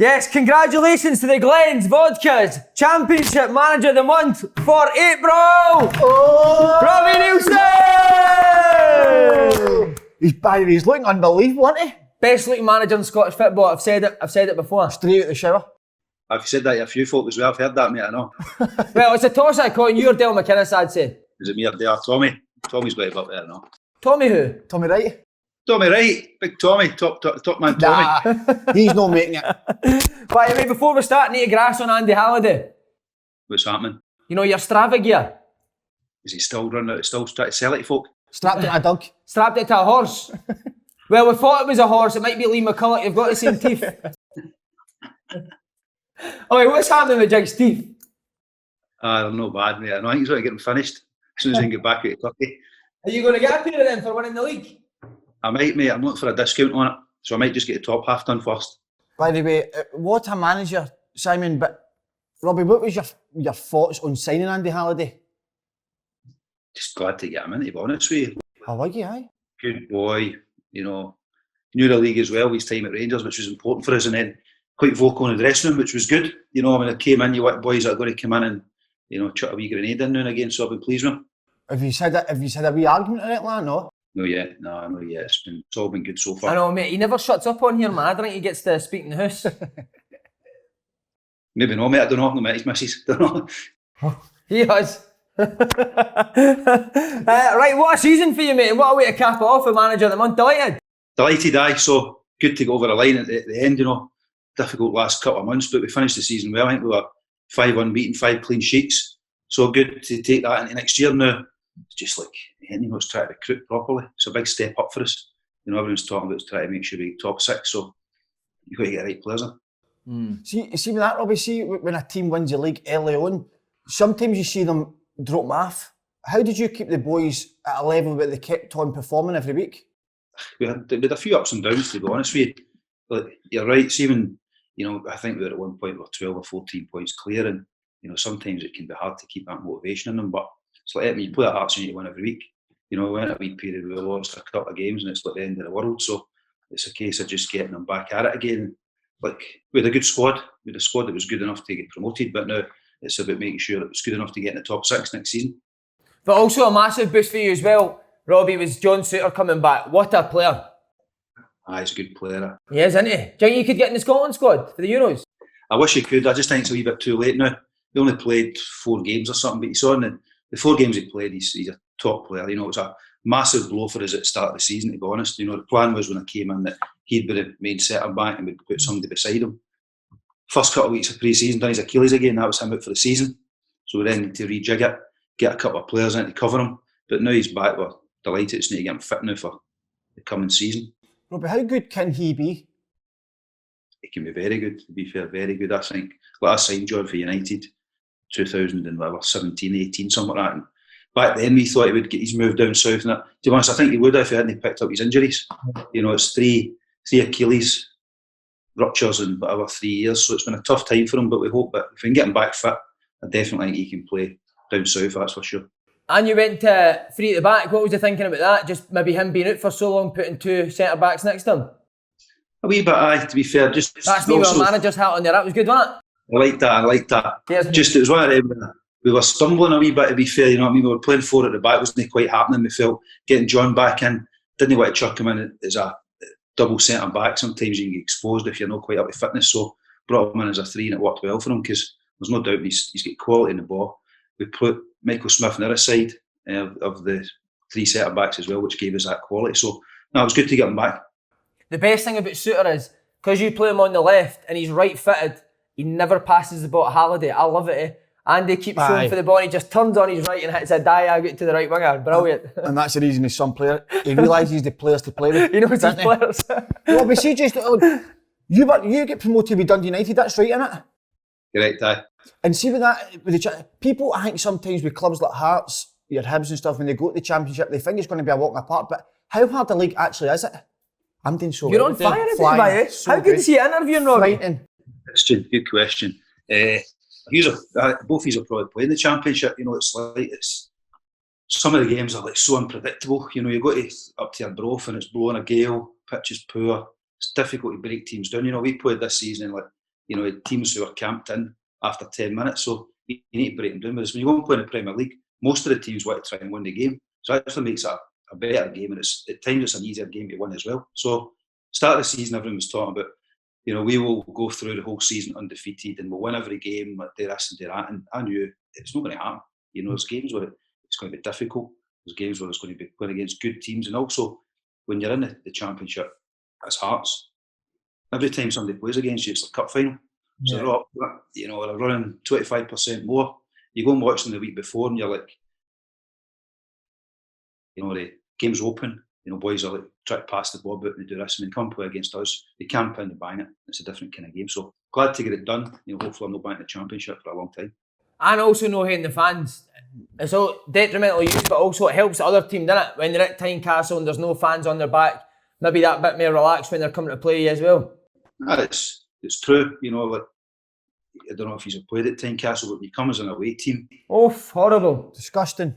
Yes, congratulations to the Glen's Vodka's Championship Manager of the Month for April! Oh! Robbie Neilson! He's looking unbelievable, isn't he? Best looking manager in Scottish football. I've said it before. Straight out the shower. I've said that to a few folk as well. I've heard that, mate, I know. Well, it's a toss I caught. You or Dale McInnes, I'd say. Is it me or Dale? Tommy? Tommy's got it up there, no? Tommy who? Tommy Wright. Tommy Wright, big Tommy, top man Tommy. Nah, he's not making it. By the way, before we start, need a grass on Andy Halliday. What's happening? You know your Strava gear? Is he still running out? Still trying to sell it, folk? Strapped it to a dog. Strapped it to a horse. Well, we thought it was a horse. It might be Lee McCulloch. You've got the same teeth. Oh, what's happening with Jig's teeth? They're not bad, mate. I think he's going to get them finished as soon as he can get back out of Turkey. Are you going to get a pair of them for winning the league? I might, mate. I'm looking for a discount on it, so I might just get the top half done first. By the way, what a manager, Simon. But Robbie, what was your thoughts on signing Andy Halliday? Just glad to get him in, to be honest with you. I like you, aye. Good boy, you know. Knew the league as well, his time at Rangers, which was important for us, and then quite vocal in the dressing room, which was good. You know, when it came in, you want boys that are going to come in and, you know, chuck a wee grenade in now and again, so I've been pleased with him. Have you had a wee argument on it, lad? No? No, yet. No, yet. It's all been good so far. I know, mate. He never shuts up on here, man. I don't think he gets to speak in the house. Maybe no, mate. I don't know. No, mate. His missus. Don't know. He has. Right, what a season for you, mate. What a way to cap it off with Manager of the Month. Delighted? Delighted, aye. So good to go over the line at the end, you know. Difficult last couple of months, but we finished the season well. I think we were 5 unbeaten, 5 clean sheets. So good to take that into next year now. It's just like, you know, it's trying to recruit properly. It's a big step up for us. You know, everyone's talking about trying to make sure we get top 6, so you've got to get the right players in. See with that, Robbie, see when a team wins the league early on, sometimes you see them drop off. How did you keep the boys at a level that they kept on performing every week? We had a few ups and downs, to be honest with you. But you're right, Stephen, you know, I think we were at one point we were 12 or 14 points clear, and, you know, sometimes it can be hard to keep that motivation in them, but it's like, you play at Hearts and you win every week. You know, we went a wee period where we lost a couple of games and it's like the end of the world, so it's a case of just getting them back at it again. Like, we had a good squad. We had a squad that was good enough to get promoted, but now it's about making sure it was good enough to get in the top 6 next season. But also a massive boost for you as well, Robbie, was John Souttar coming back. What a player. He's a good player. He is, isn't he? Do you think you could get in the Scotland squad for the Euros? I wish he could. I just think it's a wee bit too late now. He only played 4 games or something, but you saw in the 4 games he played, he's a top player. You know, it was a massive blow for us at the start of the season, to be honest. You know, the plan was when I came in that he'd be the main centre-back and we'd put somebody beside him. First couple of weeks of pre-season, done his Achilles again, that was him out for the season. So we then need to rejig it, get a couple of players in to cover him. But now he's back, we're delighted. It's need to get him fit now for the coming season. Robbie, how good can he be? He can be very good, to be fair, very good, I think. Like I signed John for United 2017, 18, something like that. And back then we thought he would get his move down south. And to be honest, I think he would if he hadn't picked up his injuries. You know, it's three Achilles ruptures in whatever 3 years, so it's been a tough time for him, but we hope that if we can get him back fit, I definitely think he can play down south, that's for sure. And you went to 3 at the back. What was you thinking about that? Just maybe him being out for so long, putting 2 centre-backs next to him? A wee bit, aye, to be fair. That's me with a manager's hat on there. That was good, wasn't it? I like that. Yes. Just, it was one of them, we were stumbling a wee bit, to be fair, you know what I mean? We were playing 4 at the back, wasn't quite happening. We felt getting John back in, didn't want to chuck him in as a double centre-back. Sometimes you can get exposed if you're not quite up to fitness, so brought him in as a 3 and it worked well for him because there's no doubt he's got quality in the ball. We put Michael Smith on the other side of the 3 centre-backs as well, which gave us that quality. So, no, it was good to get him back. The best thing about Souttar is, because you play him on the left and he's right-footed, he never passes the ball to Halliday. I love it, eh? Andy keeps showing for the ball and he just turns on his right and hits a diag to the right winger. Brilliant. And that's the reason he's some player. He realises the players to play with. He knows his players. No, but see, just, you get promoted with Dundee United, that's right, isn't it? Correct, aye. And see with that, people, I think sometimes with clubs like Hearts, your Hibs and stuff, when they go to the Championship, they think it's going to be a walk in the park, but how hard the league actually is it? I'm doing so You're on fire, everybody. How good is he interviewing, Robbie? Question, good question. Both of you are probably playing the Championship. You know, it's some of the games are like so unpredictable. You know, you go up to Arbroath and it's blowing a gale, pitch is poor. It's difficult to break teams down. You know, we played this season in like you know, teams who are camped in after 10 minutes. So you need to break them down. Whereas when you go and play in the Premier League, most of the teams want to try and win the game. So it actually makes it a better game, and at times it's an easier game to win as well. So start of the season, everyone was talking about, you know, we will go through the whole season undefeated and we'll win every game, do this and do that. And I knew it's not going to happen. You know, there's games where it's going to be difficult. There's games where it's going to be playing against good teams. And also, when you're in the Championship, as Hearts, every time somebody plays against you, it's a cup final. So they're up, you know, they're running 25% more. You go and watch them the week before and you're like, you know, the game's open. You know, boys are like, try to pass the ball out and do this, and they come play against us. They camp in and bang it. It's a different kind of game. So glad to get it done. You know, hopefully I'm not back in the Championship for a long time. And also know hitting the fans. It's all detrimental use, but also it helps the other team, doesn't it? When they're at Tynecastle and there's no fans on their back, maybe that bit more relaxed when they're coming to play as well. It's true. You know, like, I don't know if you've played at Tynecastle, but when you come as an away team, horrible, disgusting.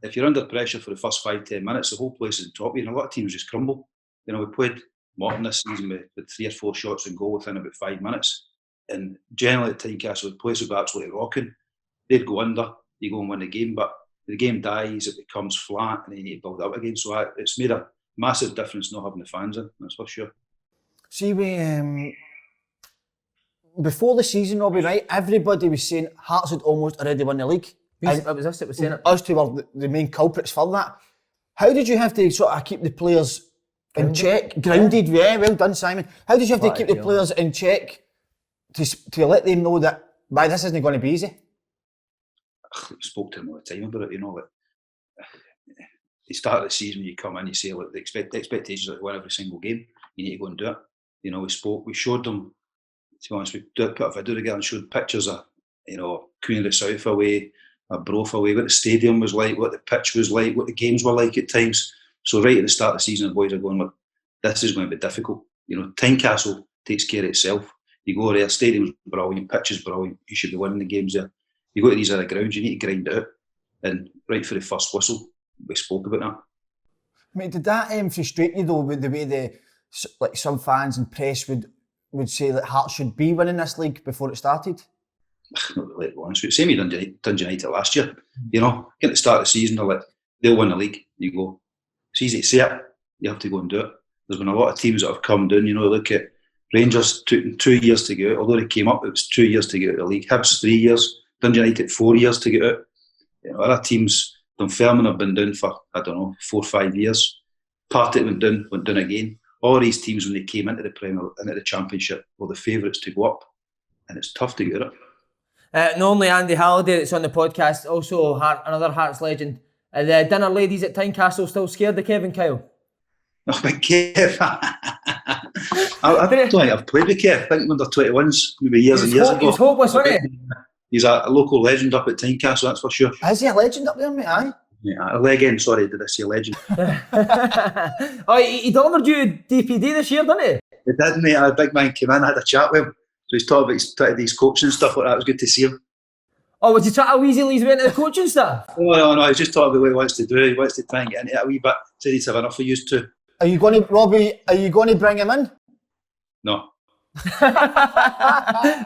If you're under pressure for the first 5-10 minutes, the whole place is on top of you, and a lot of teams just crumble. You know, we played MOTM this season with 3 or 4 shots on goal within about 5 minutes, and generally at Tynecastle, the place would be absolutely rocking. They'd go under, you go and win the game, but the game dies, it becomes flat, and then you need to build it up again. So it's made a massive difference not having the fans in, that's for sure. See, before the season, Robbie, right, everybody was saying Hearts had almost already won the league. It was us that was saying it. Us two were the main culprits for that. How did you have to sort of keep the players in check? Grounded, yeah, well done, Simon. How did you have to keep the players in check to let them know that, this isn't going to be easy? I spoke to them all the time about it, you know, like, the start of the season, you come in, you say, look, the expectations are to win every single game. You need to go and do it. You know, we showed them, to be honest, we put a video together and showed pictures of, you know, Queen of the South away, Broth away, what the stadium was like, what the pitch was like, what the games were like at times. So right at the start of the season, the boys are going, look, this is going to be difficult. You know, Tynecastle takes care of itself. You go there, stadium's brilliant, pitch is brilliant, you should be winning the games there. You go to these other grounds, you need to grind it out. And right for the first whistle, we spoke about that. Mate, did that frustrate you though, with the way some fans and press would say that Hearts should be winning this league before it started? Not really, to be honest with you. Same with Dundee United last year. You know, at the start of the season, they're like, they'll win the league. You go, it's easy to say it, you have to go and do it. There's been a lot of teams that have come down, you know, look at Rangers, took them 2 years to get out. Although they came up, it was 2 years to get out of the league. Hibs, 3 years. Dundee United, 4 years to get out. You know, other teams, Dunfermline have been down for, 4 or 5 years. Partick went down again. All these teams, when they came into the Premier, into the Championship, were the favourites to go up. And it's tough to get out. Not only Andy Halliday that's on the podcast, also another Hearts legend. The dinner ladies at Tynecastle still scared of Kevin Kyle? Oh, big Kev. I don't think I've played with Kev. I think under 21s, maybe years and years ago. He was hopeless, wasn't he? He's a local legend up at Tynecastle, that's for sure. Is he a legend up there, mate? Aye. Yeah, a legend, sorry, did I say legend? He delivered you DPD this year, didn't he? He did, mate. A big man came in, I had a chat with him. So he's talking about his coaching and stuff like that. It was good to see him. Oh, was he trying to weasel his way into the coaching stuff? No, he's just talking about what he wants to do. He wants to try and get into it a wee bit. Said he'd have enough of you too. Are you going to, Robbie, bring him in? No.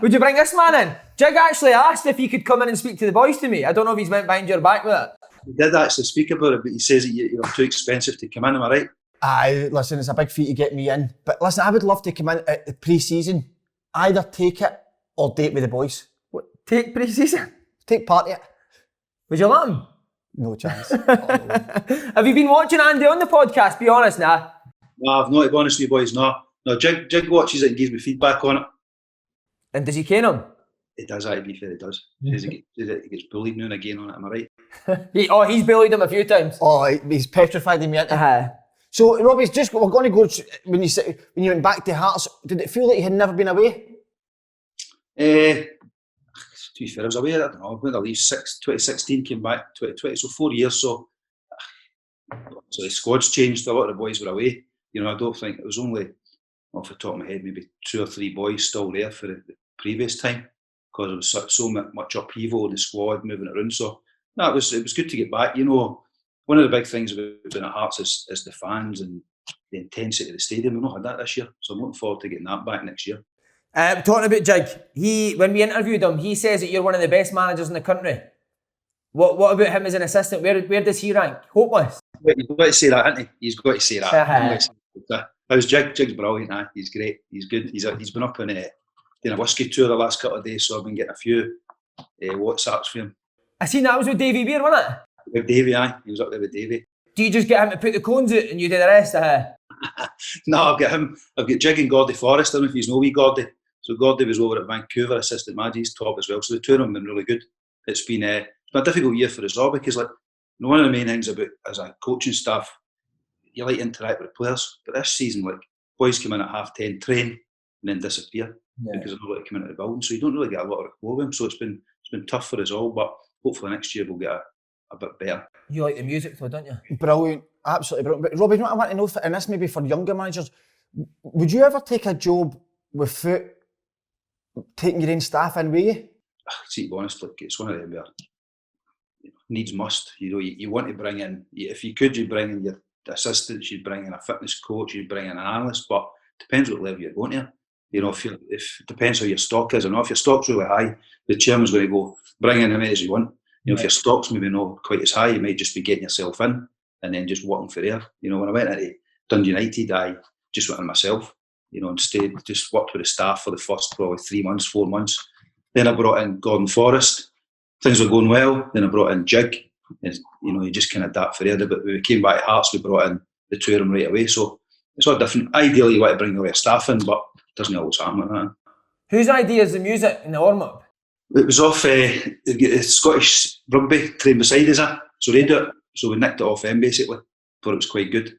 Would you bring this man in? Jig actually asked if he could come in and speak to the boys to me. I don't know if he's went behind your back with it. He did actually speak about it, but he says that you're too expensive to come in, am I right? Aye, listen, it's a big fee to get me in. But listen, I would love to come in at the pre-season. Either take it or date with the boys. What? Take pre-season? Take part in it. Would you let him? No chance. Have you been watching Andy on the podcast? Be honest now. No, I've not, to be honest with you boys, no. No, Jig watches it and gives me feedback on it. And does he cane him? He does, to be fair, he does. He gets bullied now and again on it, am I right? He's bullied him a few times. Oh, he's petrified him yet. So, Robbie, we're going to go, when you went back to Hearts, did it feel like you had never been away? To be fair, I was away, I don't know, when I leave 2016, came back 2020, so 4 years, so the squad's changed, a lot of the boys were away. You know, I don't think, it was only, off the top of my head, maybe 2 or 3 boys still there for the previous time, because there was so much upheaval in the squad, moving around, so no, it was good to get back. You know, one of the big things about being at Hearts is the fans and the intensity of the stadium. We've not had that this year, so I'm looking forward to getting that back next year. Talking about Jig, when we interviewed him, he says that you're one of the best managers in the country. What about him as an assistant? Where does he rank? Hopeless. He's got to say that, hasn't he? He's got to say that. How's Jig? Jig's brilliant. He's great. He's good. He's been up on doing a whiskey tour the last couple of days, so I've been getting a few WhatsApps from him. I seen that was with Davy Beer, wasn't it? With Davy, he was up there with Davy. Do you just get him to put the cones out and you do the rest? No, I've got him. I've got Jig and Gordy Forrest. I don't know if you know wee Gordy. So Gordy was over at Vancouver, assistant manager. He's top as well. So the two of them have been really good. It's been a difficult year for us all because one of the main things about as a coaching staff, you like to interact with the players. But this season, boys come in at 10:30, train, and then disappear because they're not allowed to come into the building. So you don't really get a lot of rapport with them. So it's been tough for us all. But hopefully next year we'll get a bit better. You like the music though, don't you? Brilliant, absolutely brilliant. But Robbie, what I want to know, and this maybe for younger managers, would you ever take a job without taking your own staff in with you? See, to be honest, it's one of them where needs must. You want to bring in, if you could, you'd bring in your assistants, you'd bring in a fitness coach, you'd bring in an analyst, but it depends what level you're going to. If it depends how your stock is. If your stock's really high, the chairman's going to go, bring in as many as you want. If your stock's maybe not quite as high, you might just be getting yourself in and then just working for there. When I went into Dundee United, I just went in myself, and stayed, just worked with the staff for the first probably 3 months, 4 months. Then I brought in Gordon Forrest. Things were going well. Then I brought in Jig. And, you just kind of adapt for there. But when we came back to Hearts, we brought in the two of them right away. So it's all different. Ideally, you want to bring all your staff in, but it doesn't always happen like that. Whose idea is the music in the warm-up? It was off Scottish rugby trained beside us. So they do it. So we nicked it off them basically. Thought it was quite good.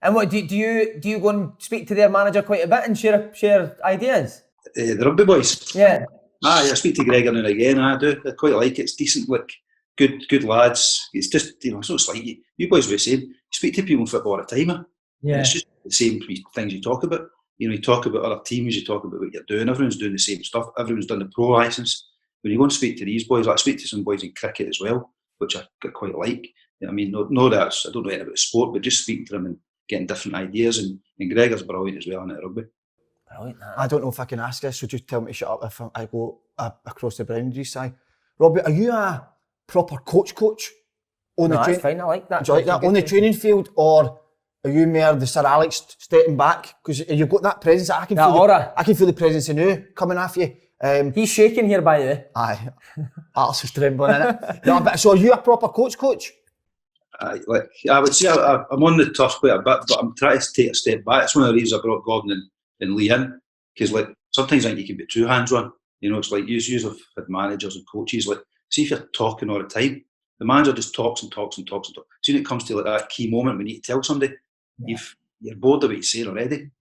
And what do you go and speak to their manager quite a bit and share ideas? The rugby boys. Yeah. I speak to Gregor now and again. I do. I quite like it. It's decent. Good lads. It's just it's not like you boys were saying. You speak to people in football all the time. Yeah. It's just the same things you talk about. You talk about other teams. You talk about what you're doing. Everyone's doing the same stuff. Everyone's done the pro licence. When you go and speak to these boys, I speak to some boys in cricket as well, which I quite like. I don't know anything about sport, but just speaking to them and getting different ideas. And Gregor's brilliant as well in rugby. Brilliant. I don't know if I can ask this, so just tell me to shut up if I go across the boundaries, Si. Robbie, are you a proper coach? No, that's fine. I like that. Do you like that on the training field, or are you more the Sir Alex stepping back? Because you've got that presence. I can feel the presence of you coming off you. He's shaking here, by the way. Aye, Alex is trembling, innit? No, but so are you a proper coach? I would say I'm on the turf quite a bit, but I'm trying to take a step back. It's one of the reasons I brought Gordon and Lee in, because sometimes I think you can be too hands-on. It's like you have had managers and coaches. See if you're talking all the time, the manager just talks and talks and talks and talks. See when it comes to that key moment when you need to tell somebody, you're bored of what you're saying already.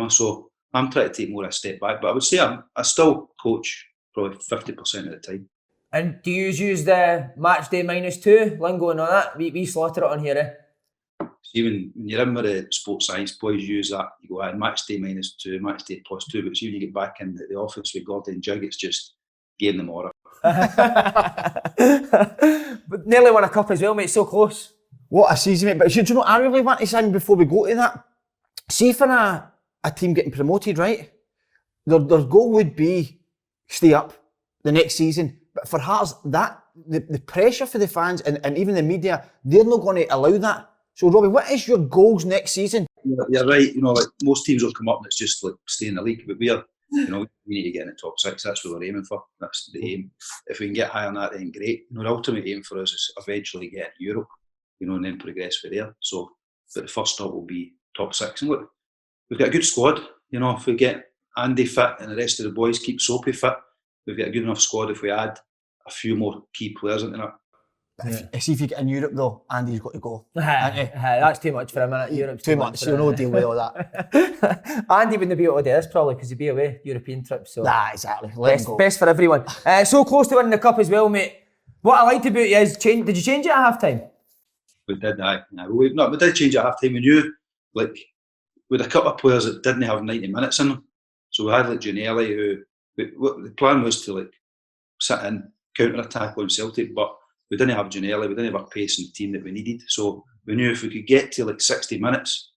So I'm trying to take more of a step back, but I would say I still coach probably 50% of the time. And do you use the match day -2 lingo and all that? We slaughter it on here, eh? Even when you're in with the sports science boys, use that. You go, match day -2, match day +2. But see when you get back in the office with Gordy and Jig, it's just game them order. But nearly won a cup as well, mate. So close. What a season, mate. But do you know what I really want to say before we go to that? See for a team getting promoted, right? Their goal would be stay up the next season. But for Hearts, the pressure for the fans and even the media, they're not going to allow that. So, Robbie, what is your goals next season? You're right. Most teams will come up and it's just stay in the league. But we need to get in the top 6. That's what we're aiming for. That's the aim. If we can get higher than that, then great. The ultimate aim for us is eventually get Europe, and then progress from there. So, but the first stop will be top 6. And look, we've got a good squad. If we get Andy fit and the rest of the boys keep Soapy fit, we've got a good enough squad if we add a few more key players into that. See if you get in Europe though, Andy's got to go. That's too much for him, innit? Europe's too much. You'll not deal with all that. Andy wouldn't be able to do this probably because he'd be away European trips. So exactly. Best for everyone. So close to winning the cup as well, mate. What I liked about you is did you change it at half time? We did, we did change it at half time. We knew with a couple of players that didn't have 90 minutes in them. So we had Gianelli, who the plan was to sit in, counter attack on Celtic, but we didn't have Gianelli, we didn't have a pace in the team that we needed. So we knew if we could get to 60 minutes,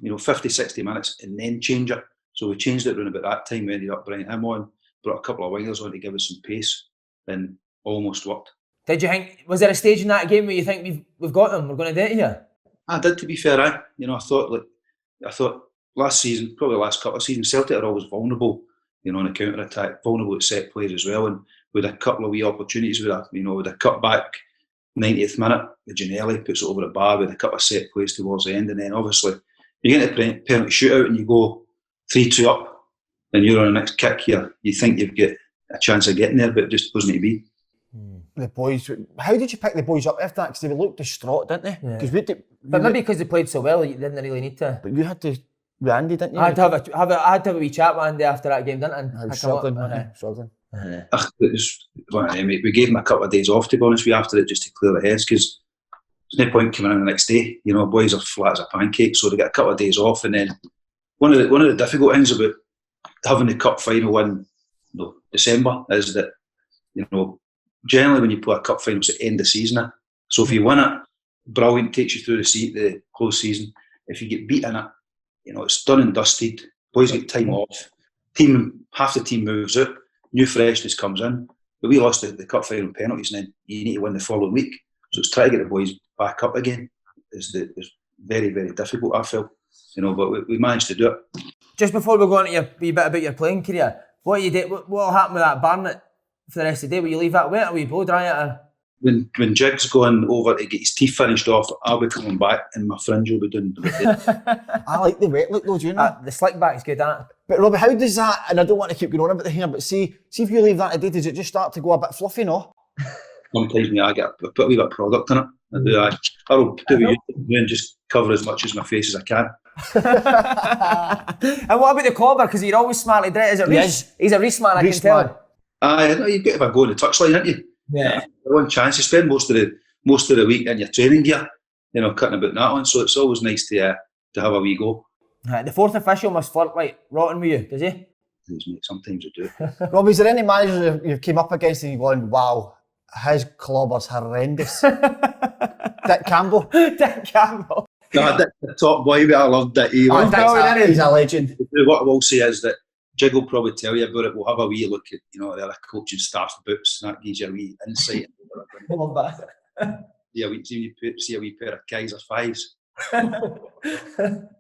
50, 60 minutes and then change it, So we changed it around about that time. We ended up bringing him on, brought a couple of wingers on to give us some pace, and almost worked. Did you think, was there a stage in that game where you think we've got them, we're going to do it here? I did, to be fair. I thought last season, probably the last couple of seasons, Celtic are always vulnerable, on the counter attack, vulnerable at set plays as well. And with a couple of wee opportunities with a cut back 90th minute, the Ginnelly puts it over the bar with a couple of set plays towards the end, and then obviously you get a penalty shootout and you go 3-2 up, and you're on the next kick here. You think you've got a chance of getting there, but it just wasn't to be. The boys, how did you pick the boys up after that? Because they looked distraught, didn't they? Yeah. But maybe because they played so well, you didn't really need to. But you had to, with Andy, didn't you? I had to have a wee chat with Andy after that game, didn't I? I was struggling. We gave him a couple of days off, to be honest with you, after it, just to clear their heads, because there's no point coming in the next day. Boys are flat as a pancake, so they get a couple of days off. And then one of the difficult things about having the cup final in December is that, generally when you play a cup final, it's at the end of the season. So if you win it, brilliant, takes you through the close season. If you get beat in it, it's done and dusted. Boys get time off. Half the team moves out. New freshness comes in. But we lost the cup final penalties, and then you need to win the following week. So it's trying to get the boys back up again. It's very, very difficult, I felt. But we managed to do it. Just before we go on to your wee bit about your playing career, what will happen with that Barnet for the rest of the day? Will you leave that wet or will you blow dry it? Or? When Jig's going over to get his teeth finished off, I'll be coming back and my fringe will be doing I like the wet look though, do you know? The slick back's good, isn't it? But Robbie, how does that, and I don't want to keep going on about the hair, but see if you leave that today, does it just start to go a bit fluffy, no? Sometimes I put a wee bit of product in it. I will put it and just cover as much as my face as I can. And what about the clobber? Because you're always smartly dressed. Is it Reece? Yes. He's a Reece man, I can tell. You've got to have a go on the touchline, haven't you? Yeah. One chance. You spend most of the week in your training gear, cutting about that one. So it's always nice to have a wee go. The fourth official must flirt like rotten with you, does he? Sometimes I do. Robbie, is there any managers you've came up against and you've gone, wow, his clobber's horrendous? Dick Campbell? Dick Campbell. No, Dick, the top boy, I loved Dick. He's a legend. What I will say is that Jig will probably tell you about it. We'll have a wee look at the other coaching staff boots, and that gives you a wee insight. See a wee pair of Kaiser 5s.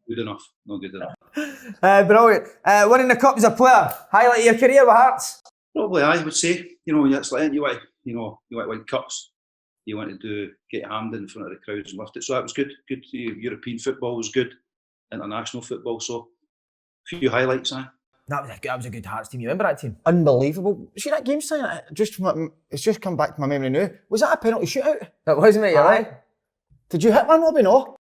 Good enough, not good enough. Brilliant. Winning the cup as a player, highlight of your career with Hearts? Probably, I would say. It's like you want to win cups. You want to get hammed in front of the crowds and lift it. So that was good. Good. European football was good. International football. So a few highlights. That was a good Hearts team. You remember that team? Unbelievable. See that game sign? It's just come back to my memory now. Was that a penalty shootout? It was, mate. You're right. Did you hit one, Robbie? No.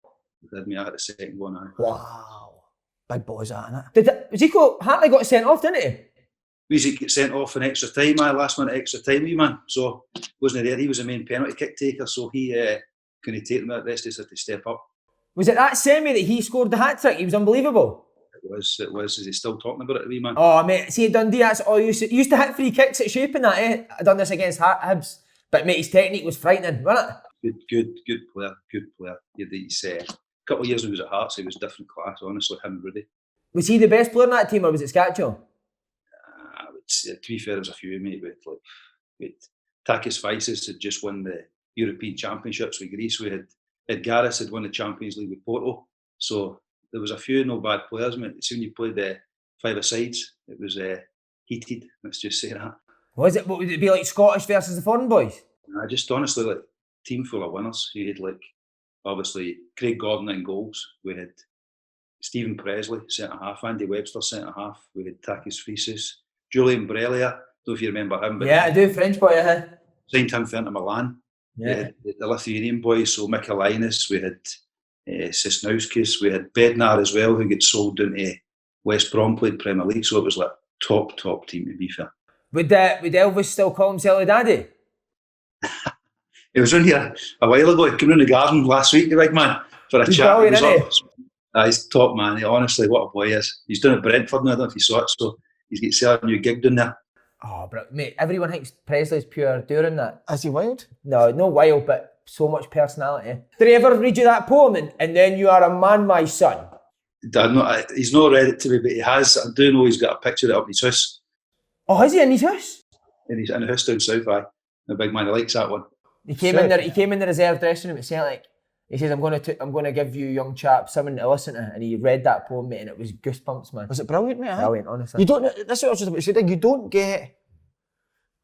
I had the second one. Wow. Big boys, that, innit? Zico Hartley got sent off, didn't he? We get sent off in extra time, last minute extra time, man. So wasn't there? He was the main penalty kick taker, so he couldn't take them. The rest of us had to step up. Was it that semi that he scored the hat trick? He was unbelievable. It was. Is he still talking about it, wee man? Oh, mate, see, Dundee, that's all you used to hit free kicks at shape and that, eh? I done this against Hibs, but mate, his technique was frightening, wasn't it? Good player. He's a couple of years when he was at Hearts, he was different class, honestly, him and Rudy. Was he the best player in that team, or was it Scatchell? To be fair, there was a few, mate. Takis Fisis had just won the European Championships with Greece. We had Gareth had won the Champions League with Porto. So there was a few no bad players, mate. So when you played the five-a-sides, it was heated. Let's just say that. Was it? What would it be like? Scottish versus the foreign boys? Just honestly, team full of winners. You had obviously Craig Gordon in goals. We had Stephen Pressley centre half, Andy Webster centre half. We had Takis Fisis. Julian Brelia, I don't know if you remember him. But yeah, I do, French boy, signed him for Inter Milan. Yeah. The Lithuanian boys, so Michaelinas, we had Sisnauskis, we had Bednar as well, who gets sold down to West Brom, played Premier League, so it was top team, to be fair. Would Elvis still call himself Daddy? He was in here a while ago, he came in the garden last week, the big man, for a chat. He's top man, honestly, what a boy he is. He's down at Brentford now, I don't know if you saw it, so he's got set a new gig down there. Oh, but mate, everyone thinks Presley's pure doing that. Is he wild? No, wild, but so much personality. Did he ever read you that poem? And then you are a man, my son. He's not read it to me, but he has. I do know he's got a picture of it up in his house. Oh, has he in his house? He's in the house down south, the big man, he likes that one. He came in there. He came in the reserve dressing room at Celtic. He says, "I'm going to give you young chaps something to listen to," and he read that poem, mate, and it was goosebumps, man. Was it brilliant, mate? Brilliant, honestly. You don't. This is what I was just about to say. You don't get.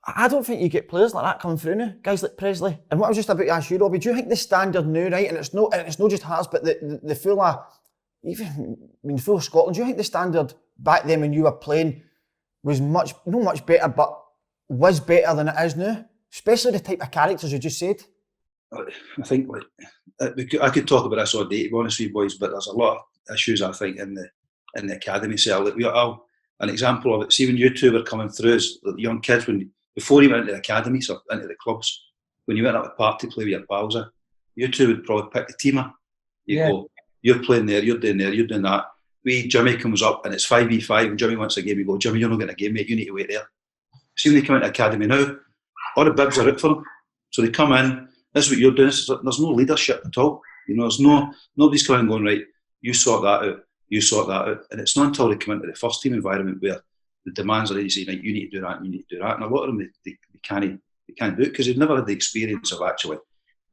I don't think you get players like that coming through now. Guys like Pressley. And what I was just about to ask you, Robbie, do you think the standard now, right? And it's not just Hearts, but the full of, full of Scotland. Do you think the standard back then when you were playing was not much better, but was better than it is now? Especially the type of characters you just said. I think I could talk about this all day, to be honest with you boys, but there's a lot of issues I think in the academy cell. An example of it. See, when you two were coming through as the young kids, before you went into the academies or into the clubs, when you went up the park to play with your pals, you two would probably pick the team. Go, you're playing there, you're doing there, you're doing that. Jimmy comes up and it's 5v5 and Jimmy wants a game. You go, Jimmy, you're not getting a game, mate. You need to wait there. See, when they come into the academy now, all the bibs are out for them. So they come in. This is what you're doing. There's no leadership at all. Nobody's coming and going, right, you sort that out, you sort that out. And it's not until they come into the first team environment where the demands are already saying, like, you need to do that, you need to do that. And a lot of them, they can't do it because they've never had the experience of actually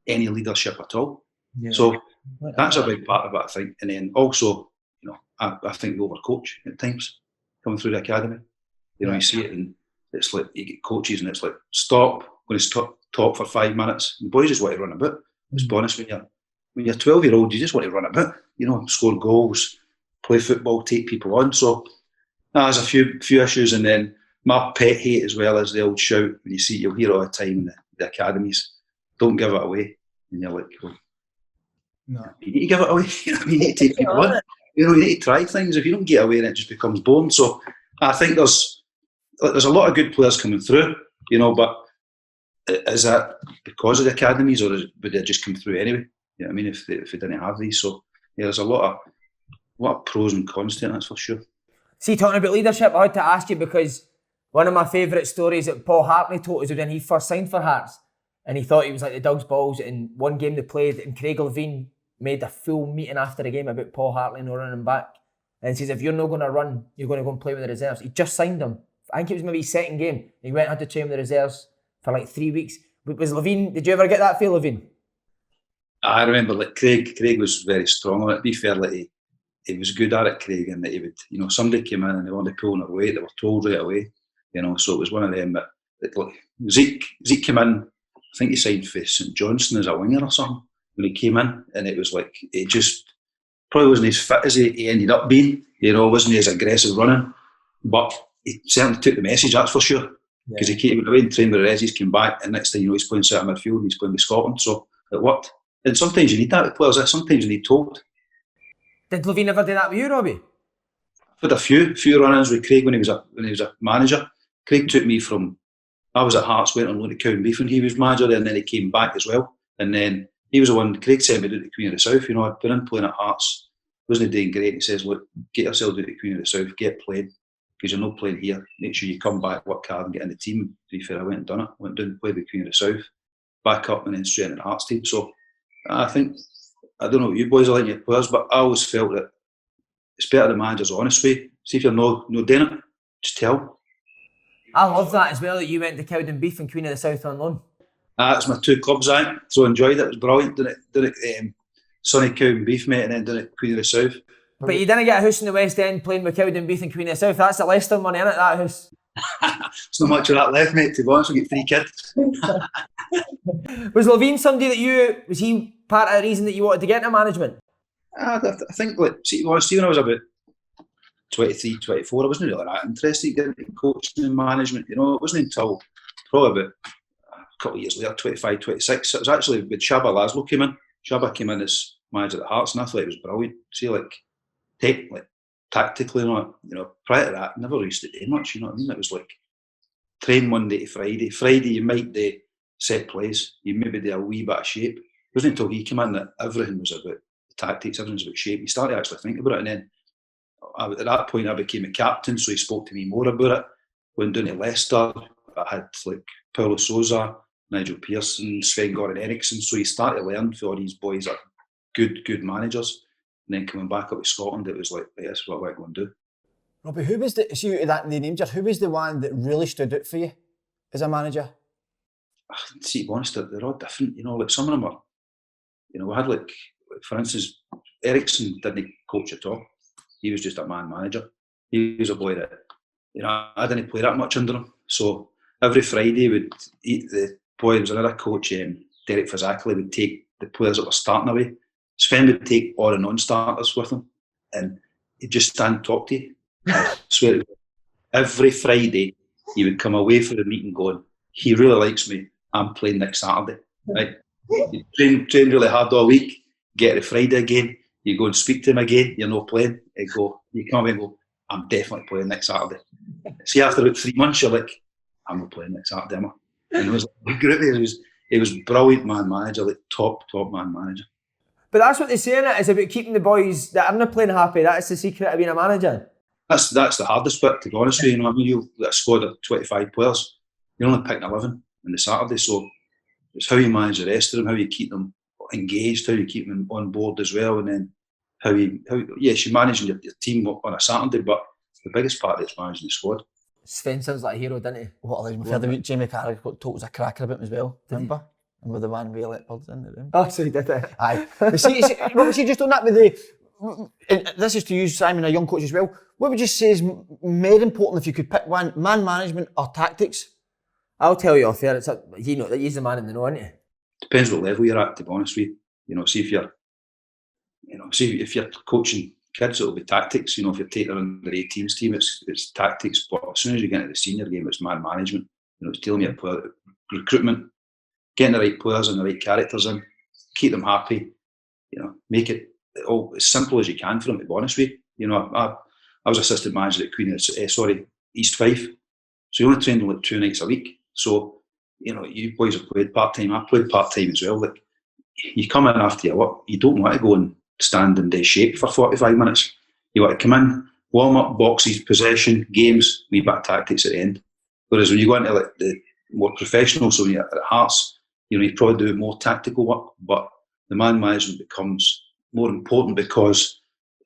any leadership at all. Yeah. So that's a big part of it, I think. And then also, I think they overcoach at times coming through the academy. You see it and it's like you get coaches and it's like, stop, I'm going to talk for 5 minutes. The boys just want to run about. Let's be honest, when you're 12-year-old, you just want to run about, score goals, play football, take people on. So there's a few issues, and then my pet hate as well is the old shout when you'll hear all the time in the academies, don't give it away. And you're like, well, no, you need to give it away. You need to take people on. You need to try things. If you don't get away, then it just becomes boring. So I think there's a lot of good players coming through, but is that because of the academies, or would they just come through anyway? If they didn't have these. So there's a lot of pros and cons to it, that's for sure. See, talking about leadership, I had to ask you because one of my favourite stories that Paul Hartley told us when he first signed for Hearts, and he thought he was like the Doug's balls. In one game they played, and Craig Levein made a full meeting after the game about Paul Hartley not running back, and says, if you're not going to run, you're going to go and play with the reserves. He just signed him. I think it was maybe his second game. He went and had to train with the reserves for like 3 weeks. Was Levein? Did you ever get that feel, Levein? I remember Craig was very strong on it. To be fair, he was good at it, Craig, and that he would, somebody came in and they wanted to pull their weight, they were told right away, so it was one of them that Zeke came in, I think he signed for St Johnstone as a winger or something when he came in, and it was like, it just probably wasn't as fit as he ended up being, wasn't as aggressive running, but he certainly took the message, that's for sure, because he came away and trained with the Rezzies, came back, and next thing he's playing centre midfield and he's playing with Scotland, so it worked. And sometimes you need that with players, sometimes you need told. Did Levein ever do that with you, Robbie? I've had a few run-ins with Craig when he was a manager. Craig took me from, I was at Hearts, went on loan to Cowdenbeath when he was manager there, and then he came back as well. And then he was the one, Craig sent me to the Queen of the South. I'd been in playing at Hearts, wasn't doing great. He says, look, get yourself to the Queen of the South, get playing, because you're not playing here. Make sure you come back, work hard and get in the team. To be fair, I went and done it. Went down and played with the Queen of the South, back up and then straight into the Hearts team. So I think, I don't know what you boys are like your players, but I always felt that it's better the manager's honest way. See if you're not doing it, just tell. I love that as well, that you went to Cowdenbeath and Queen of the South on loan. That's my 2 clubs, so enjoyed it. It was brilliant. Done it sunny Cowdenbeath, mate, and then done it Queen of the South. But you didn't get a house in the West End playing with Cowdenbeath and Queen of the South. That's the Leicester money, isn't it, that house? There's not much of that left, mate, to be honest. We get 3 kids. Was Levein somebody that was he part of the reason that you wanted to get into management? I think, see, when I was about 23, 24, I wasn't really that interested in getting into coaching and management. It wasn't until probably about a couple of years later, 25, 26, it was actually when Shabba Laszlo came in. Shabba came in as manager at the Hearts, and I thought it was brilliant. See, tactically, prior to that, I never used to do much, you know what I mean? It was like, train Monday to Friday. Friday, you might do set plays, you maybe do a wee bit of shape. It wasn't until he came in that everything was about tactics, everything was about shape. He started to actually think about it, and then at that point I became a captain, so he spoke to me more about it. Went down to Leicester, I had Paulo Sousa, Nigel Pearson, Sven Goran Eriksson, so you start to learn for all these boys are good managers. And then coming back up to Scotland, it was like, hey, this is what I want to go and do. Robbie, who was see out of that names there, who was the one that really stood out for you as a manager? See, to be honest, they're all different. You know, like some of them are, you know, we had like for instance, Eriksson didn't coach at all. He was just a man manager. He was a boy that, you know, I didn't play that much under him. So every Friday the boy, was another coach, Derek Fazakli, would take the players that were starting away. Sven would take all the non-starters with him, and he'd just stand and talk to you. I swear, every Friday he would come away from the meeting going, he really likes me, I'm playing next Saturday. Right? You train really hard all week, get to Friday again, you go and speak to him again, you're not playing, you come away and go, I'm definitely playing next Saturday. See, after about 3 months, you're like, I'm not playing next Saturday, am I? And it was like, it was brilliant man manager, like top man manager. But that's what they're saying, it is about keeping the boys that aren't playing happy. That's the secret of being a manager. That's the hardest bit, to be honest with you. You know, I mean, you got a squad of 25 players, you're only picking 11 on the Saturday, so it's how you manage the rest of them, how you keep them engaged, how you keep them on board as well, and then you're managing your team on a Saturday, but the biggest part is managing the squad. Sven sounds like a hero, doesn't he? What a legend. We've heard about Jamie Carragher got told was a cracker about him as well, remember? And with the one we let birds in the room. Oh, so he did it. Aye. But see, just on that with and this is to you, Simon, a young coach as well. What would you say is more important if you could pick one, man management or tactics? I'll tell you off there, he's the man in the know, isn't he? Depends what level you're at, to be honest with you. You know, see if you're coaching kids, it'll be tactics. You know, if you're taking on the 18s team, it's tactics. But as soon as you get into the senior game, it's man management. You know, it's dealing with player recruitment, getting the right players and the right characters in, keep them happy. You know, make it all as simple as you can for them, to be honest with you. You know, I was assistant manager at East Fife. So you only trained like 2 nights a week. So, you know, you boys have played part-time. I played part-time as well. Like, you come in after your work, you don't want to go and stand and shake for 45 minutes. You want to come in, warm up, boxes, possession, games, wee bit of tactics at the end. Whereas when you go into like the more professional, so when you're at Hearts, you know, you probably do more tactical work, but the man management becomes more important because,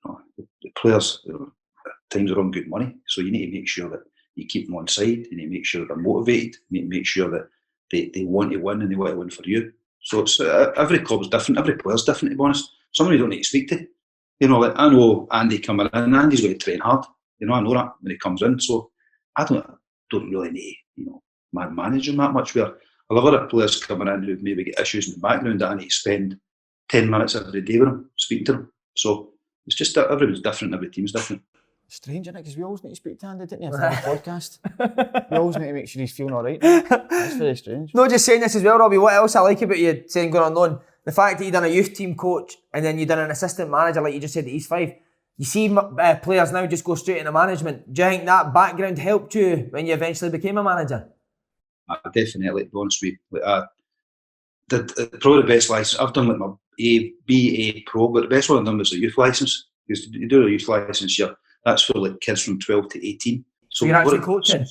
you know, the players, you know, at times are on good money. So you need to make sure that you keep them on side, you need to make sure they're motivated, you need to make sure that they want to win and they want to win for you. So it's every club's different, every player's different, to be honest. Some you don't need to speak to. You know, like I know Andy coming in, Andy's going to train hard. You know, I know that when he comes in. So I don't really need, you know, manage him that much. Where a lot of other players coming in who maybe get issues in the background that I need to spend 10 minutes every day with them, speaking to them. So it's just that everyone's different, every team's different. Strange, isn't it? Because we always need to speak to Andy, didn't you? For the podcast. We always need to make sure he's feeling all right. That's very strange. No, just saying this as well, Robbie. What else I like about you saying going on loan? The fact that you done a youth team coach and then you done an assistant manager, like you just said at East Fife. You see players now just go straight into management. Do you think that background helped you when you eventually became a manager? Definitely, to be honest with you. Like, probably the best license. I've done like my BA Pro, but the best one I've done was a youth license. Because you do a youth license, that's for like kids from 12 to 18. So you're actually coaching?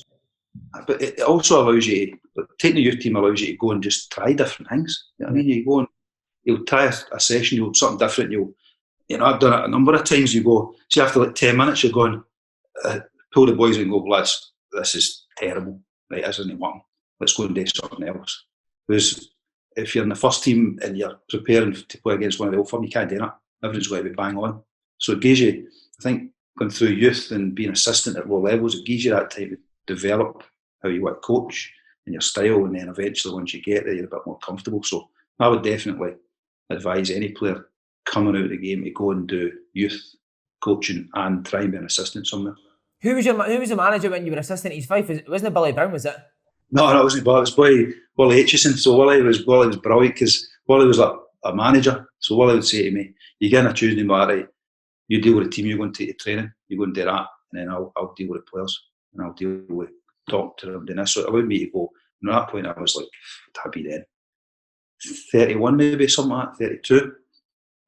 But it also allows you, taking the youth team allows you to go and just try different things. You know what I mean? You go and you'll try a session, you'll something different. You know, I've done it a number of times. You go, see, after like 10 minutes, you're going, pull the boys and go, lads, this is terrible. Right, this isn't working. Let's go and do something else. Whereas if you're in the first team and you're preparing to play against one of the old firm, you can't do that. Everyone's got to be bang on. So it gives you, I think, going through youth and being assistant at low levels, it gives you that time to develop how you want to coach and your style, and then eventually once you get there, you're a bit more comfortable. So I would definitely advise any player coming out of the game to go and do youth coaching and try and be an assistant somewhere. Who was the manager when you were assistant at East Fife? Wasn't it Billy Brown, was it? No, it wasn't. But it was Wally Aitchison. So Wally was brilliant because Wally was like a manager. So Wally would say to me, "You get on a Tuesday morning, right? You deal with the team. You're going to take the training. You go and do that, and then I'll deal with the players, and I'll deal with talk to them." And so it allowed me to go. And at that point, I was like, "I'd be then 31, maybe something like that, 32,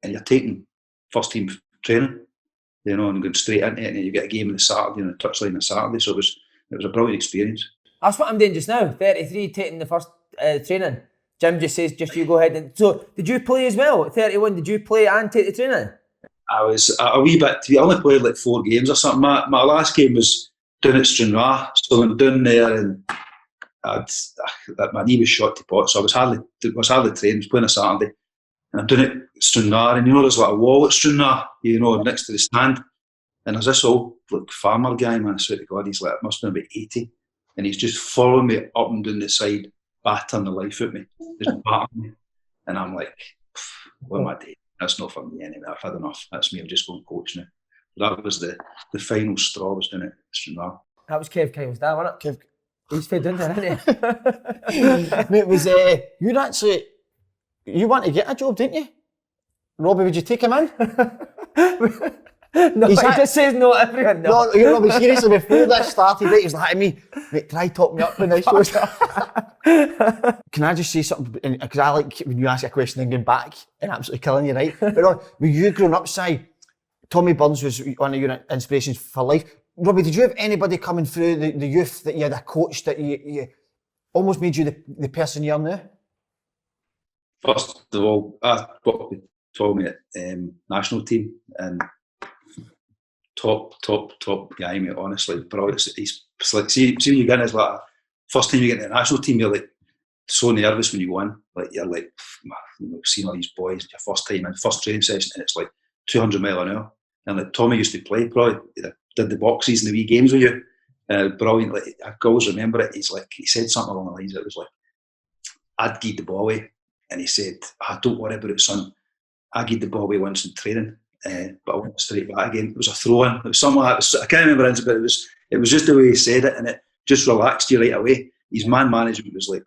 and you're taking first team training, you know, and going straight into it, and you get a game on the Saturday, and a touchline on the Saturday. So it was a brilliant experience." That's what I'm doing just now. 33, taking the first training. Jim just says, just you go ahead. And so, did you play as well at 31? Did you play and take the training? I was a wee bit. I only played like 4 games or something. My last game was down at Stranraer, so I went down there and my knee was shot to pot, so I was hardly trained. I was playing a Saturday, and I'm doing it at Stranraer, and there's like a wall at Stranraer, next to the stand, and there's this old like farmer guy, man. I swear to God, he's like must have been about 80, and he's just following me up and down the side, battering the life out of me, just battering me, and I'm like, what am I doing? That's not for me anyway. I've had enough. That's me. I'm just going coach now. That was the final straw. I was doing it at Stranraer. That was Kev Kyle's dad, wasn't it? He's fed in there, isn't he? Mate, was you want to get a job, didn't you? Robbie, would you take him in? No, he just says no to everyone. No, Robbie, seriously, before this started, he was like to me, mate, try talk me up when this goes. Can I just say something? Because I like when you ask a question and going back and absolutely killing you, right? But when you growing up, Si, Tommy Burns was one of your inspirations for life. Robbie, did you have anybody coming through the youth that you had a coach that you almost made you the person you are now? First of all, Bobby told me at national team, and top guy, mate, honestly. Bro, he's like, see when you get in as like first time you get in the national team, you're like so nervous when you go in. Like you're like, seeing all these boys, your first time in, first training session, and it's like 200 mile an hour. And like Tommy used to play, probably did the boxes and the wee games with you. Brilliant. Like I always remember it. He said something along the lines. It was like, I'd give the ball away, and he said, "Don't worry about it, son. I gave the ball away once in training, but I went straight back again. It was a throw-in. It was something like that. I can't remember it, but it was just the way he said it, and it just relaxed you right away. His man management was like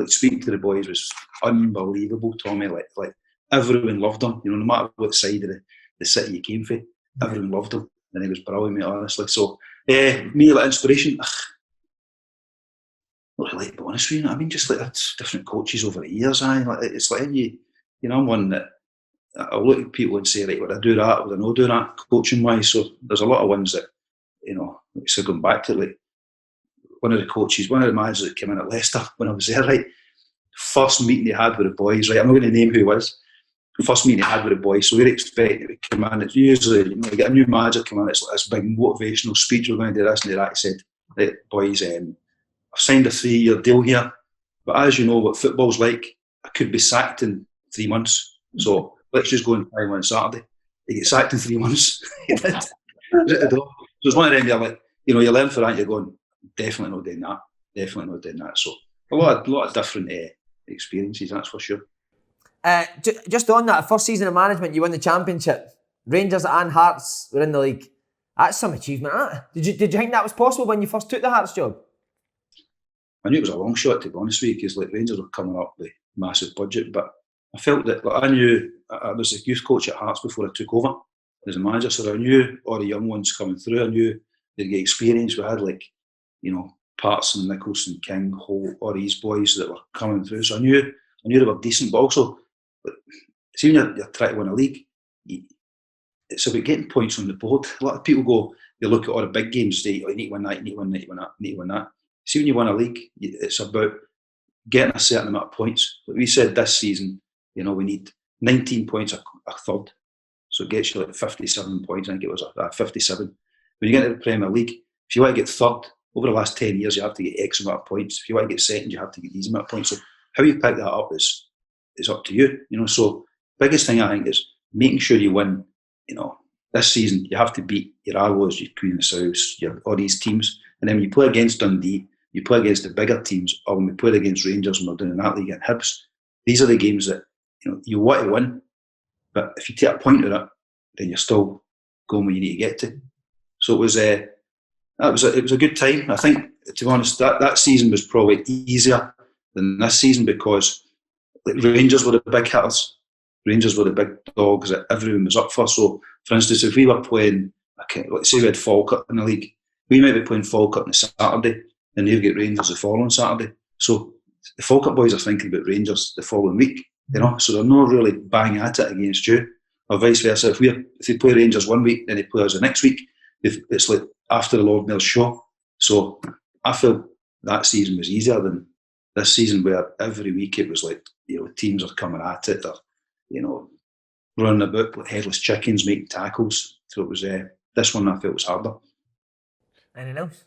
speaking to the boys was unbelievable. Tommy, like everyone loved him. No matter what side of the city you came from, everyone loved him, and he was brilliant, mate, honestly. So, me like inspiration. Not really, to be honest with you. I mean, just like different coaches over the years. It's like I'm one that I look at people and say, right, would I do that? Would I not do that? Coaching wise, so there's a lot of ones that like so going back to like one of the managers that came in at Leicester when I was there, right. First meeting they had with the boys, right. I'm not going to name who it was. First meeting they had with the boys, so we're expecting to come in. It's usually you get a new manager come in. It's like this big motivational speech. We're going to do this and do that. He said, right, boys, I've signed a 3-year deal here, but as you know what football's like, I could be sacked in 3 months. So let's just go and play on Saturday. You get sacked in 3 months. So it's one of them. You're like, you learn for that. You're going, definitely not doing that. Definitely not doing that. So a lot of different experiences. That's for sure. Just on that, first season of management, you won the championship. Rangers and Hearts were in the league. That's some achievement, isn't it? Did you think that was possible when you first took the Hearts job? I knew it was a long shot, to be honest with you, because like Rangers were coming up with massive budget, but I felt that I knew I was a youth coach at Hearts before I took over as a manager, so I knew all the young ones coming through. I knew they'd get experience. We had Patson, Nicholson, King, Holt, all these boys that were coming through. So I knew they were decent, but also, see when you're trying to win a league, it's about getting points on the board. A lot of people they look at all the big games, they say, you need to win that, you need to win that, you need to win that. See when you win a league, it's about getting a certain amount of points. Like we said this season, we need 19 points a third. So it gets you like 57 points. I think it was 57. When you get into the Premier League, if you want to get third, over the last 10 years, you have to get X amount of points. If you want to get second, you have to get these amount of points. So how you pick that up is up to you. So biggest thing I think is making sure you win. This season you have to beat your Argos, your Queen of the South, all these teams. And then when you play against Dundee, you play against the bigger teams, or when we played against Rangers and we're doing that league at Hibs, these are the games that you want to win. But if you take a point of it, then you're still going where you need to get to. So it was a good time. I think, to be honest, that season was probably easier than this season because Rangers were the big hitters. Rangers were the big dogs that everyone was up for. So, for instance, if we were playing, let's say we had Falkirk in the league, we might be playing Falkirk on a Saturday and they'll get Rangers the following Saturday. So the Falkirk boys are thinking about Rangers the following week, so they're not really bang at it against you. Or vice versa, if they play Rangers one week, then they play us the next week. It's like after the Lord Mayor show. So I felt that season was easier than this season, where every week it was like teams are coming at it. running about like headless chickens, making tackles. So it was this one I felt was harder. Anything else?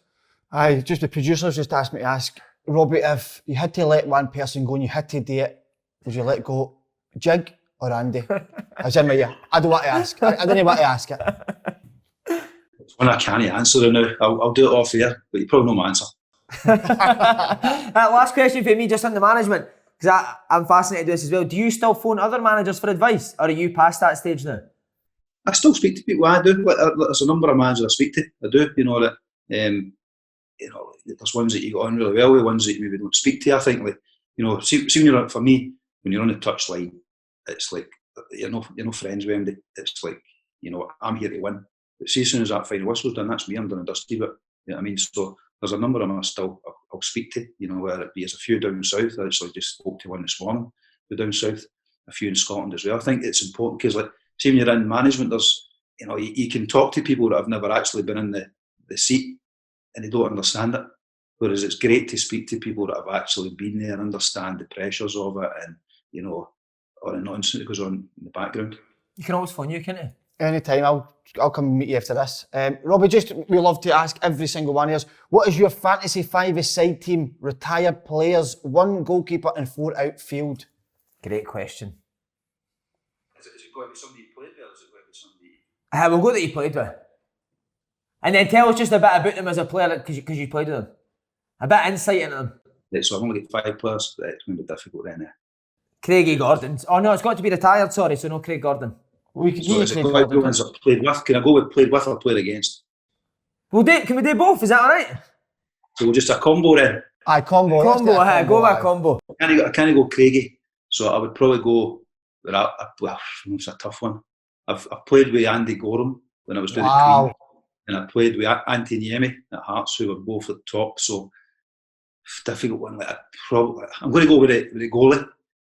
Aye, just the producers just asked me to ask, Robbie, if you had to let one person go and you had to do it, would you let go Jig or Andy? As in my ear. I don't want to ask. I don't want to ask it. It's one I can't answer now. I'll do it off here, but you probably know my answer. Last question for me, just on the management, because I'm fascinated with this as well. Do you still phone other managers for advice, or are you past that stage now? I still speak to people. I do. There's a number of managers I speak to. I do. There's ones that you get on really well with, ones that you maybe don't speak to. I think, see when you're, for me, when you're on the touchline, it's like you're no friends with them. It's like, I'm here to win. But see, as soon as that final whistle's done, that's me. I'm done and dusty. But you know what I mean. So there's a number of them I'll speak to. Whether it be as a few down south. I actually just spoke to one this morning, down south. A few in Scotland as well. I think it's important because, see, when you're in management, there's you can talk to people that have never actually been in the seat and they don't understand it. Whereas it's great to speak to people that have actually been there and understand the pressures of it and, all the nonsense that goes on in the background. You can always phone you, can't you? Anytime, I'll come and meet you after this. Robbie, we love to ask every single one of us, what is your fantasy five-a-side team, retired players, 1 goalkeeper and 4 outfield? Great question. Is it going to be somebody you played with, or is it going to be somebody... We'll go that you played with. And then tell us just a bit about them as a player, because you played with them. A bit of insight into them. Right, so I've only got 5 players, but it's going to be difficult then. Craigie Gordon. Oh no, it's got to be retired, sorry, so no Craig Gordon. We could so is it Craig Gordon I've played with? Can I go with played with or played against? Can we do both? Is that alright? So we'll just a combo then? Aye, combo. Go with a combo. I can't go Craigie, so I would probably go with it's a tough one. I've played with Andy Gorham when I was doing the Queen, and I played with Anthony Niemi at Hearts, who were both at the top, so difficult one. I'm going to go with the goalie,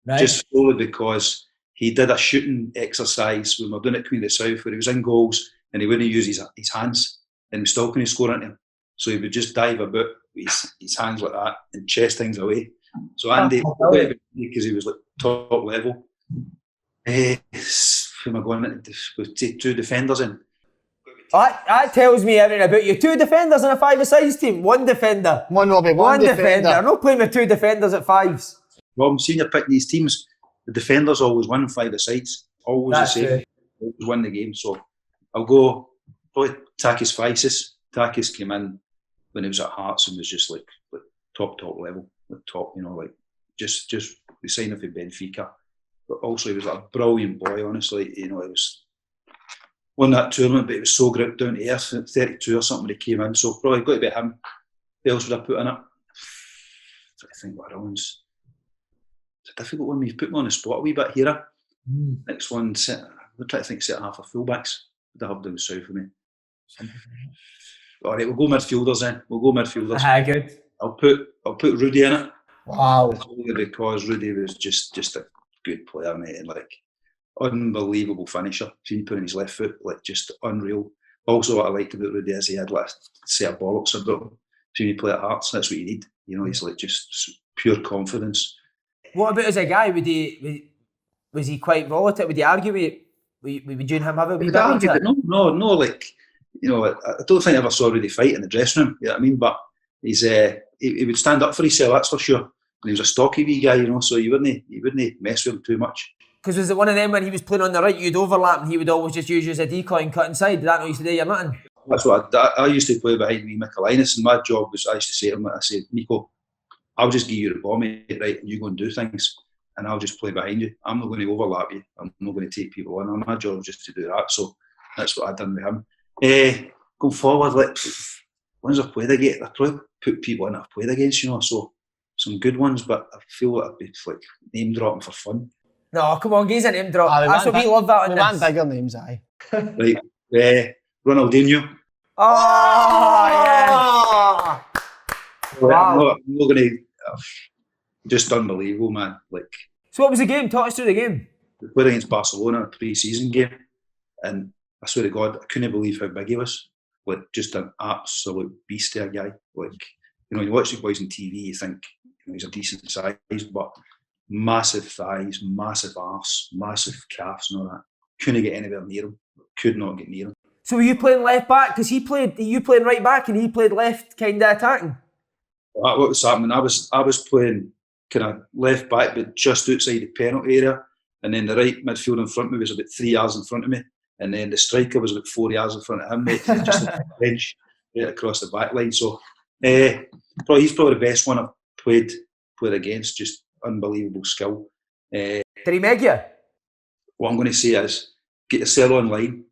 right. Just solely because he did a shooting exercise when we were doing it at Queen of the South, where he was in goals and he wouldn't use his hands, and we still couldn't score into him. So he would just dive about with his hands like that and chest things away. So Andy, because he was like top level. Who am I going into? With 2 defenders in. That tells me everything about you. 2 defenders in a 5-a-side team. 1 defender. One Robbie, one defender. I'm not playing with 2 defenders at 5s. Well, I'm seeing you pick these teams. The defenders always win 5-a-sides. Always That's the same. True. Always win the game. So I'll go probably Takis Faisis. Takis came in when he was at Hearts and was just like top level. Top, just the sign of Benfica. But also he was like a brilliant boy, honestly. He was won that tournament, but he was so great down to earth at 32 or something when he came in. So probably got to be him. Who else would I put in it? I think what else. It's a difficult one. You've put me on the spot a wee bit here. Next one, we're trying to think set half of fullbacks. Would I have down south for me? All right, we'll go midfielders then. Good. I'll put Rudy in it. Wow. Only because Rudy was just a good player, mate, and unbelievable finisher. Seen put in his left foot, just unreal. Also, what I liked about Rudy is he had a set of bollocks about him. So when you play at Hearts, that's what you need. He's just pure confidence. What about as a guy? Was he quite volatile? Would he argue with you and him have a wee bit? No. I don't think I ever saw Rudy fight in the dressing room. You know what I mean? But he's he would stand up for himself. That's for sure. And he was a stocky wee guy, so you wouldn't mess with him too much. Because was it one of them when he was playing on the right, you'd overlap and he would always just use you as a decoy and cut inside? Did that not used to do your nothing? That's what I used to play behind me, Michaelinus, and my job was I used to say to him, I said, Nico, I'll just give you the ball, mate, right, and you go and do things, and I'll just play behind you. I'm not going to overlap you. I'm not going to take people on. My job was just to do that. So that's what I've done with him. Going forward, ones I've played against, I probably put people in I've played against, so some good ones, but I feel like I'd be name dropping for fun. No, come on, give us a name drop. That's what we love that on this. We want bigger names, aye. Right, Ronaldinho. Oh, yeah. Wow. I'm not going to... just unbelievable, man. So what was the game? Talk us through the game. We played against Barcelona, a pre-season game, and I swear to God, I couldn't believe how big he was. Just an absolute beast there, guy. You watch the boys on TV, you think he's a decent size, but massive thighs, massive arse, massive calves and all that. couldn't get anywhere near him. Could not get near him. So were you playing left back? Because you playing right back and he played left, kind of attacking? What was happening? I was playing kind of left back, but just outside the penalty area. And then the right midfield in front of me was about 3 yards in front of me. And then the striker was about 4 yards in front of him, mate. Just a bench right across the back line. So he's probably the best one I've played against. Just unbelievable skill. Did he meg you? What I'm going to say is, get yourself online.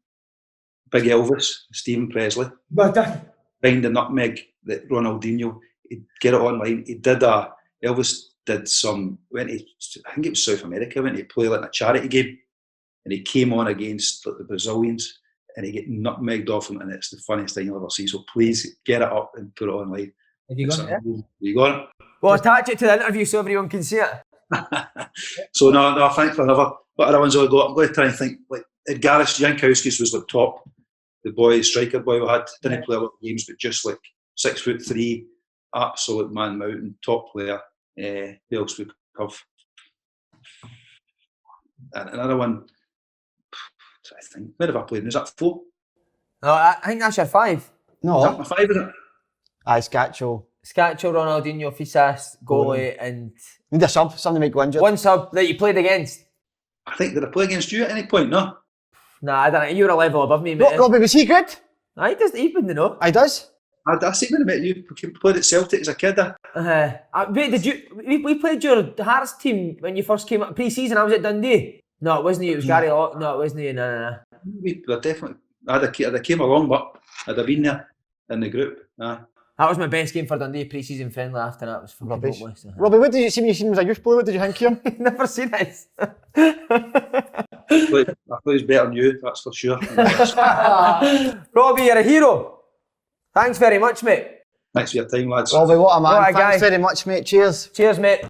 Big Elvis, Stephen Pressley. Find the nutmeg that Ronaldinho. He'd get it online. Elvis did some. I think it was South America. Went to play like a charity game, and he came on against like, the Brazilians, and he get nutmegged off him, and it's the funniest thing you'll ever see. So please get it up and put it online. Have you got it? You got it? Well, attach it to the interview so everyone can see it. So no, thankfully never. What other ones have I got? I'm going to try and think. Like Gareth Jankowskis was like top. The striker boy we had. Didn't play a lot of games, but just like 6'3", absolute man mountain, top player. Who else would have? And another one. I think. Where have I played? Is that 4? No, I think that's your 5. No. Is that my 5? Isn't it? Scatcho, Ronaldinho, Fisas, goalie, and need a sub. Somebody might go injured. one sub that you played against. I think, did I play against you at any point? No. Nah, I don't know. You were a level above me, mate. Robbie, was he good? Nah, he wouldn't know. I does. I see when I met you. We played at Celtic as a kid. Wait, did you? We played your Hearts team when you first came up pre-season. I was at Dundee. No, it wasn't you. It was Gary Lock. No, it wasn't you. No. We were definitely. I'd have came along, but I'd have been there in the group. That was my best game for Dundee pre-season friendly. After that, it was fucking Rubbish. hopeless. Robbie, what did you see when you seen him as a youth player? What did you think of him? Never seen this. I thought he was better than you, that's for sure. Robbie, you're a hero. Thanks very much, mate. Thanks for your time, lads. Robbie, what a man. What a Thanks guy. very much, mate. Cheers. Cheers, mate.